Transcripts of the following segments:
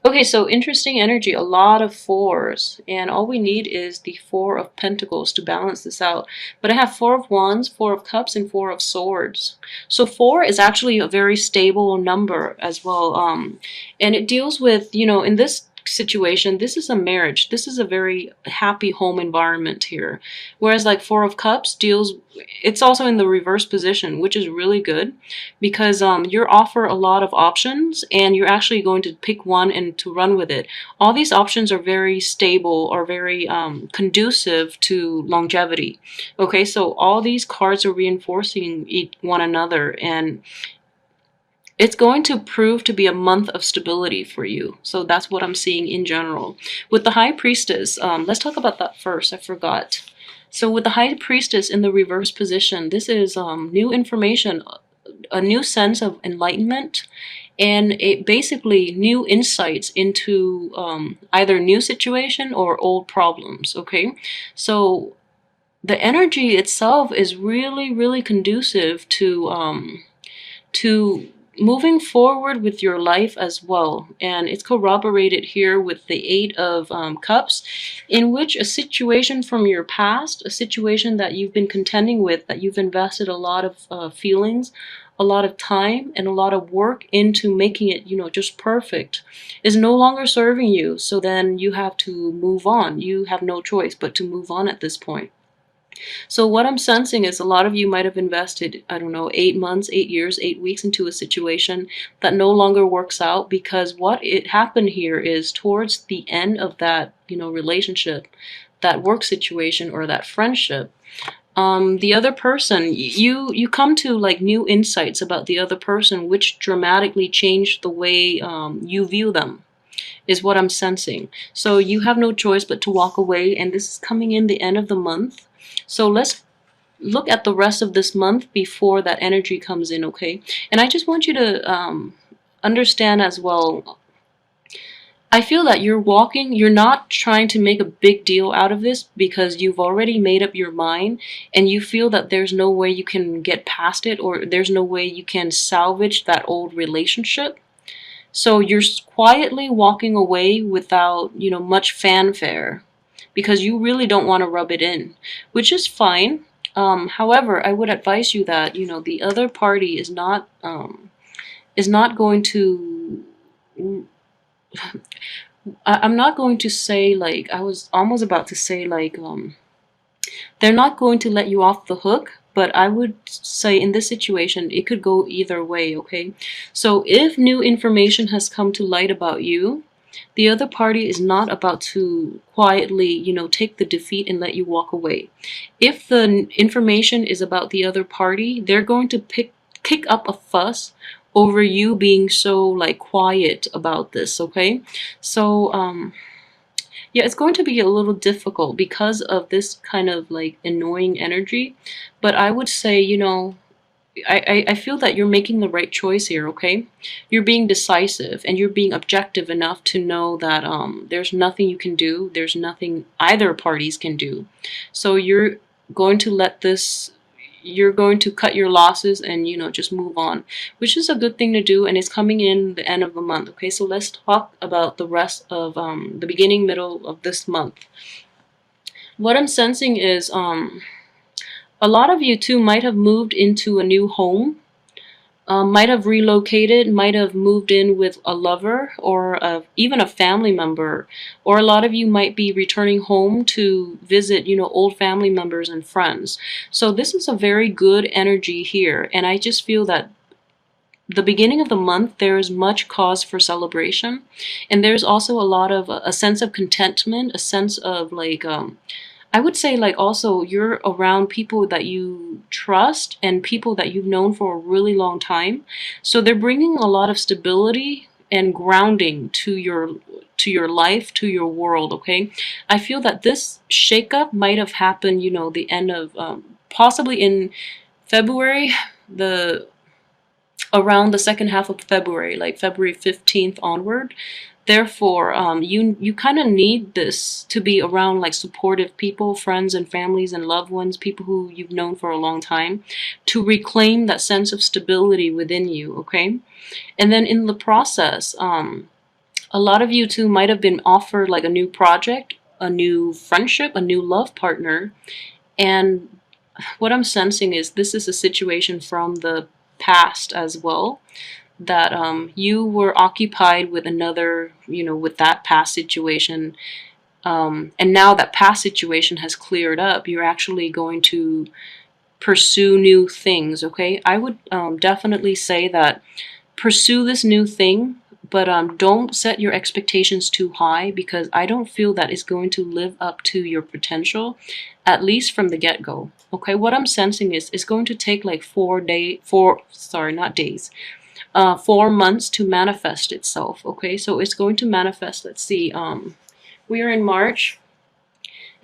Okay, so interesting energy, a lot of fours, and all we need is the Four of Pentacles to balance this out. But I have Four of Wands, Four of Cups, and Four of Swords. So four is actually a very stable number as well. And it deals with, in this situation, this is a marriage. This is a very happy home environment here. Whereas like Four of Cups deals, it's also in the reverse position, which is really good because you're offer a lot of options and you're actually going to pick one and to run with it. All these options are very stable or very conducive to longevity. Okay, so all these cards are reinforcing one another, and it's going to prove to be a month of stability for you. So that's what I'm seeing in general. With the High Priestess, let's talk about that first. I forgot. So with the High Priestess in the reverse position, this is new information, a new sense of enlightenment, and it basically new insights into either new situation or old problems. Okay, so the energy itself is really, really conducive to moving forward with your life as well. And it's corroborated here with the Eight of Cups, in which a situation from your past, a situation that you've been contending with, that you've invested a lot of feelings, a lot of time, and a lot of work into making it, just perfect, is no longer serving you. So then you have to move on. You have no choice but to move on at this point. So what I'm sensing is a lot of you might have invested, I don't know, 8 months, 8 years, 8 weeks into a situation that no longer works out, because what it happened here is towards the end of that, relationship, that work situation or that friendship, the other person, you come to like new insights about the other person, which dramatically change the way you view them, is what I'm sensing. So you have no choice but to walk away, and this is coming in the end of the month. So let's look at the rest of this month before that energy comes in, okay? And I just want you to understand as well, I feel that you're not trying to make a big deal out of this because you've already made up your mind and you feel that there's no way you can get past it, or there's no way you can salvage that old relationship. So you're quietly walking away without, much fanfare because you really don't want to rub it in, which is fine. However, I would advise you that, the other party is not going to. I'm not going to say, like, I was almost about to say, like, they're not going to let you off the hook, but I would say in this situation, it could go either way, okay? So if new information has come to light about you, the other party is not about to quietly, take the defeat and let you walk away. If the information is about the other party, they're going to kick up a fuss over you being so like quiet about this, okay? So yeah, it's going to be a little difficult because of this kind of like annoying energy. But I would say, I feel that you're making the right choice here, okay? You're being decisive and you're being objective enough to know that there's nothing you can do. There's nothing either parties can do. So you're going to let this, you're going to cut your losses and, just move on, which is a good thing to do. And it's coming in the end of the month, okay? So let's talk about the rest of the beginning, middle of this month. What I'm sensing is a lot of you too might have moved into a new home, might have relocated, might have moved in with a lover or even a family member, or a lot of you might be returning home to visit, old family members and friends. So this is a very good energy here, and I just feel that the beginning of the month there is much cause for celebration, and there's also a lot of a sense of contentment, a sense of like I would say like also you're around people that you trust and people that you've known for a really long time. So they're bringing a lot of stability and grounding to your life, to your world, okay? I feel that this shakeup might have happened, the end of possibly in February, the around the second half of February, like February 15th onward. Therefore, you kind of need this to be around like supportive people, friends and families and loved ones, people who you've known for a long time, to reclaim that sense of stability within you, okay? And then in the process, A lot of you too might have been offered like a new project, a new friendship, a new love partner. And what I'm sensing is this is a situation from the past as well, that you were occupied with another, with that past situation. And now that past situation has cleared up, you're actually going to pursue new things, okay? I would definitely say that pursue this new thing, but don't set your expectations too high, because I don't feel that it's going to live up to your potential, at least from the get-go. Okay, what I'm sensing is it's going to take like 4 months to manifest itself. Okay, so it's going to manifest. Let's see. We are in March.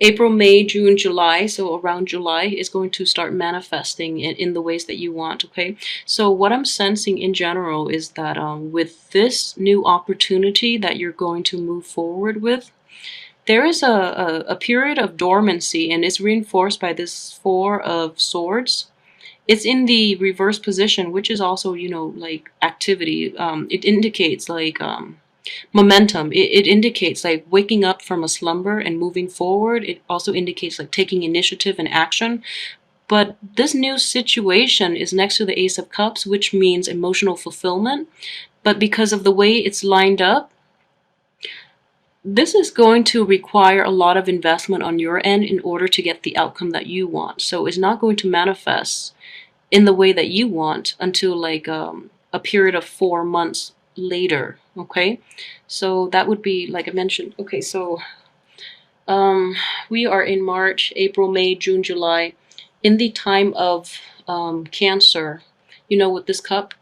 April, May, June, July, so around July is going to start manifesting in the ways that you want, okay? So what I'm sensing in general is that with this new opportunity that you're going to move forward with, there is a period of dormancy, and it's reinforced by this Four of Swords. It's in the reverse position, which is also, like activity. It indicates like momentum. It indicates like waking up from a slumber and moving forward. It also indicates like taking initiative and action. But this new situation is next to the Ace of Cups, which means emotional fulfillment. But because of the way it's lined up, this is going to require a lot of investment on your end in order to get the outcome that you want. So it's not going to manifest in the way that you want until like a period of 4 months later. Okay, so that would be like I mentioned. Okay, so we are in March, April, May, June, July, in the time of Cancer. With this cup,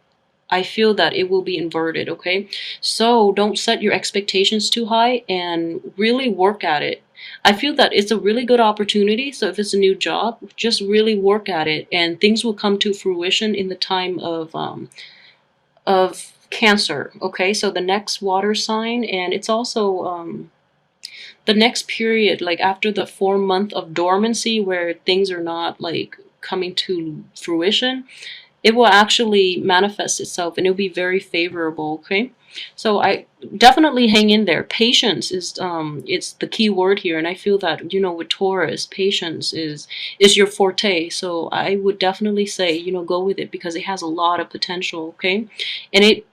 I feel that it will be inverted. Okay, so don't set your expectations too high and really work at it. I feel that it's a really good opportunity. So if it's a new job, just really work at it, and things will come to fruition in the time of Cancer. Okay, so the next water sign, and it's also the next period, like after the 4 month of dormancy where things are not like coming to fruition, it will actually manifest itself, and it'll be very favorable. Okay, so I definitely hang in there. Patience is it's the key word here, and I feel that with Taurus, patience is your forte. So I would definitely say go with it, because it has a lot of potential. Okay, and it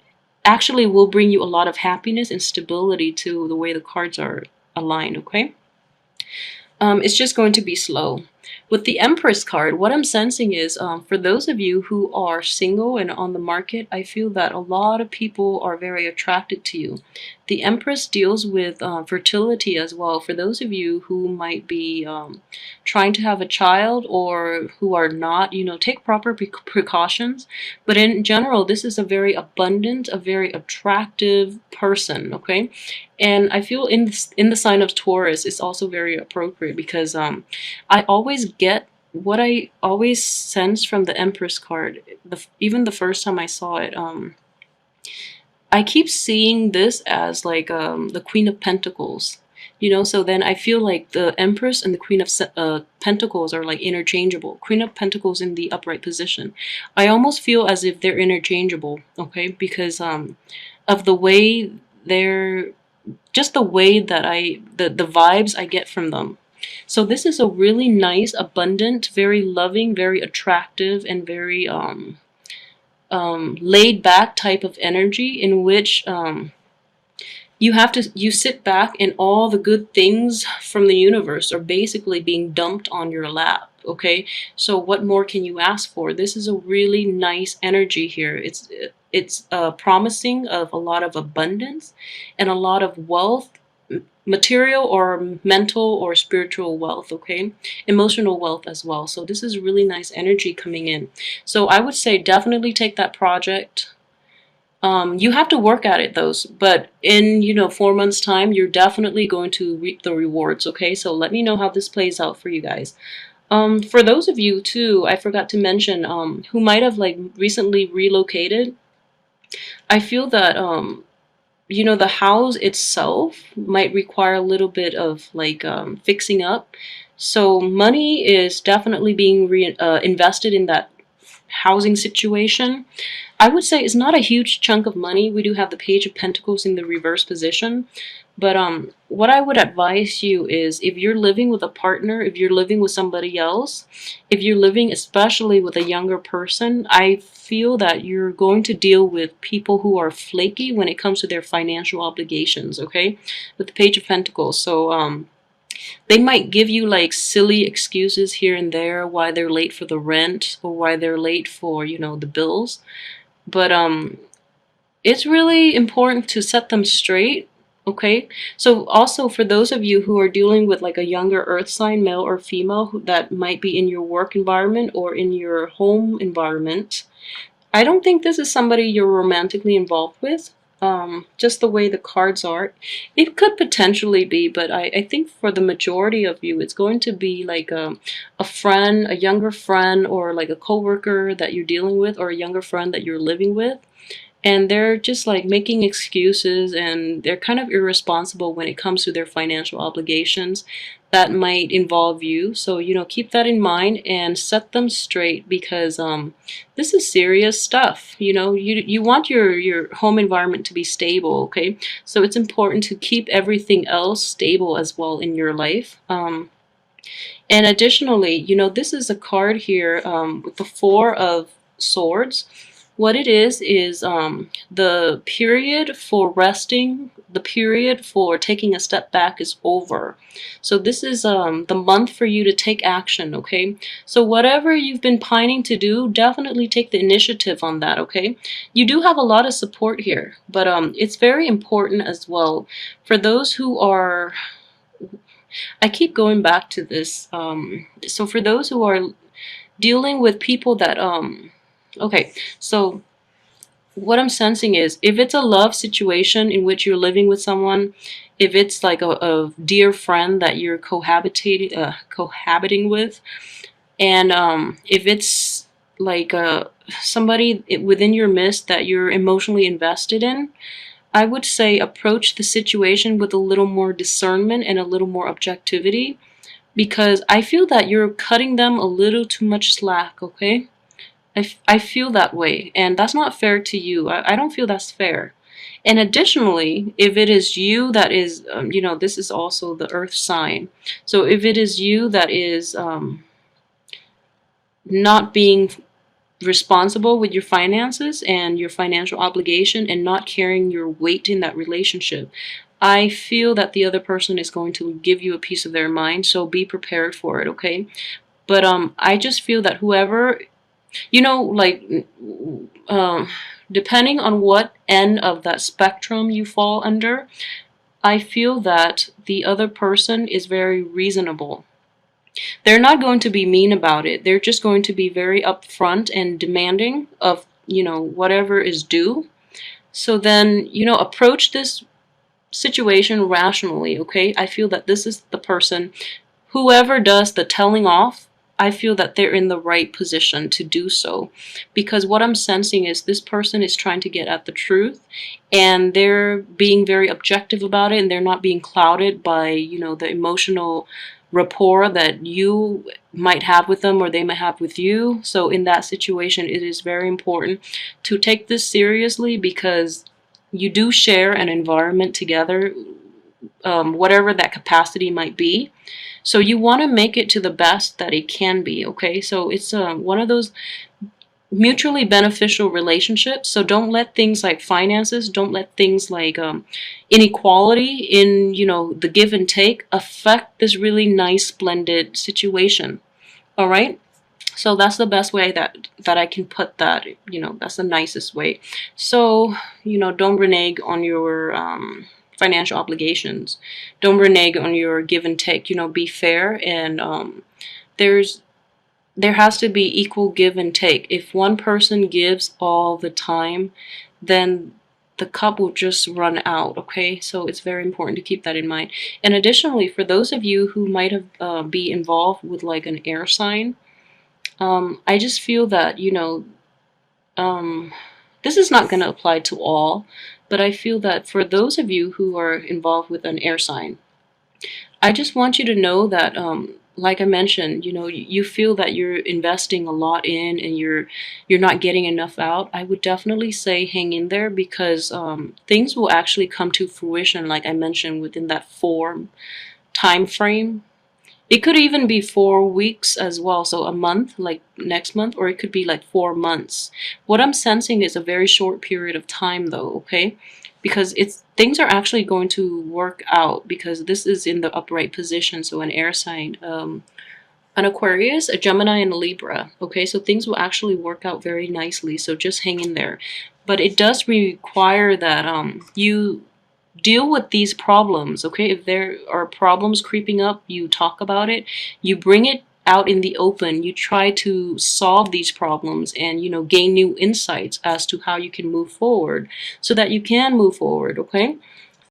actually will bring you a lot of happiness and stability to the way the cards are aligned. Okay, it's just going to be slow. With the Empress card, what I'm sensing is for those of you who are single and on the market, I feel that a lot of people are very attracted to you. The Empress deals with fertility as well. For those of you who might be trying to have a child or who are not, take proper precautions. But in general, this is a very abundant, a very attractive person, okay? And I feel in the sign of Taurus, it's also very appropriate, because I always get what I always sense from the Empress card. Even the first time I saw it, I keep seeing this as like the Queen of Pentacles. So then I feel like the Empress and the Queen of Pentacles are like interchangeable. Queen of Pentacles in the upright position. I almost feel as if they're interchangeable, okay? Because of the way they're, just the way that the vibes I get from them. So this is a really nice, abundant, very loving, very attractive, and very laid back type of energy, in which you sit back and all the good things from the universe are basically being dumped on your lap. Okay, so what more can you ask for? This is a really nice energy here. It's promising of a lot of abundance and a lot of wealth, material or mental or spiritual wealth, okay? Emotional wealth as well. So this is really nice energy coming in. So I would say definitely take that project. You have to work at it though, but in 4 months time, you're definitely going to reap the rewards, okay? So let me know how this plays out for you guys. For those of you too, I forgot to mention, who might have like recently relocated, I feel that the house itself might require a little bit of like fixing up. So money is definitely being invested in that housing situation, I would say it's not a huge chunk of money. We do have the Page of Pentacles in the reverse position. But what I would advise you is, if you're living with a partner, if you're living with somebody else, if you're living especially with a younger person, I feel that you're going to deal with people who are flaky when it comes to their financial obligations, okay? With the Page of Pentacles. So they might give you like silly excuses here and there why they're late for the rent or why they're late for, you know, the bills. But it's really important to set them straight. Okay, so also for those of you who are dealing with like a younger earth sign, male or female, that might be in your work environment or in your home environment, I don't think this is somebody you're romantically involved with. Just the way the cards are, it could potentially be, but I think for the majority of you, it's going to be like a friend, a younger friend, or like a coworker that you're dealing with, or a younger friend that you're living with. And they're just like making excuses, and they're kind of irresponsible when it comes to their financial obligations that might involve you. So, you know, keep that in mind and set them straight, because this is serious stuff. You know, you want your home environment to be stable, okay? So it's important to keep everything else stable as well in your life. And additionally, you know, this is a card here with the Four of Swords. What it is the period for resting, the period for taking a step back is over. So this is the month for you to take action, okay? So whatever you've been pining to do, definitely take the initiative on that, okay? You do have a lot of support here, but it's very important as well for those who are, I keep going back to this, so for those who are dealing with people that okay, so what I'm sensing is, if it's a love situation in which you're living with someone, if it's like a dear friend that you're cohabiting with, and if it's like somebody within your midst that you're emotionally invested in, I would say approach the situation with a little more discernment and a little more objectivity, because I feel that you're cutting them a little too much slack, okay? I feel that way, and that's not fair to you. I don't feel that's fair. And additionally, if it is you that is, you know, this is also the earth sign. So if it is you that is not being responsible with your finances and your financial obligation and not carrying your weight in that relationship, I feel that the other person is going to give you a piece of their mind, so be prepared for it, okay? But I just feel that whoever, you know, like, depending on what end of that spectrum you fall under, I feel that the other person is very reasonable. They're not going to be mean about it. They're just going to be very upfront and demanding of, you know, whatever is due. So then, you know, approach this situation rationally, okay? I feel that this is the person, whoever does the telling off, I feel that they're in the right position to do so, because what I'm sensing is this person is trying to get at the truth, and they're being very objective about it, and they're not being clouded by, you know, the emotional rapport that you might have with them or they might have with you. So in that situation, it is very important to take this seriously, because you do share an environment together, whatever that capacity might be. So you want to make it to the best that it can be, okay? So it's one of those mutually beneficial relationships. So don't let things like finances, don't let things like inequality in, you know, the give and take affect this really nice, splendid situation, all right? So that's the best way that I can put that, you know, that's the nicest way. So, you know, don't renege on your financial obligations. Don't renege on your give and take. You know, be fair, and there has to be equal give and take. If one person gives all the time, then the cup will just run out, okay? So it's very important to keep that in mind. And additionally, for those of you who might have be involved with like an air sign, I just feel that, you know, this is not going to apply to all, but I feel that for those of you who are involved with an air sign, I just want you to know that like I mentioned, you know, you feel that you're investing a lot in and you're not getting enough out. I would definitely say hang in there, because things will actually come to fruition, like I mentioned, within that 4 time frame. It could even be 4 weeks as well, so a month, like next month, or it could be like 4 months. What I'm sensing is a very short period of time, though, okay? Because it's things are actually going to work out, because this is in the upright position, so an air sign, an Aquarius, a Gemini, and a Libra. Okay, so things will actually work out very nicely. So just hang in there. But it does require that you deal with these problems. Okay, if there are problems creeping up, you talk about it. You bring it out in the open. You try to solve these problems and, you know, gain new insights as to how you can move forward, so that you can move forward. Okay.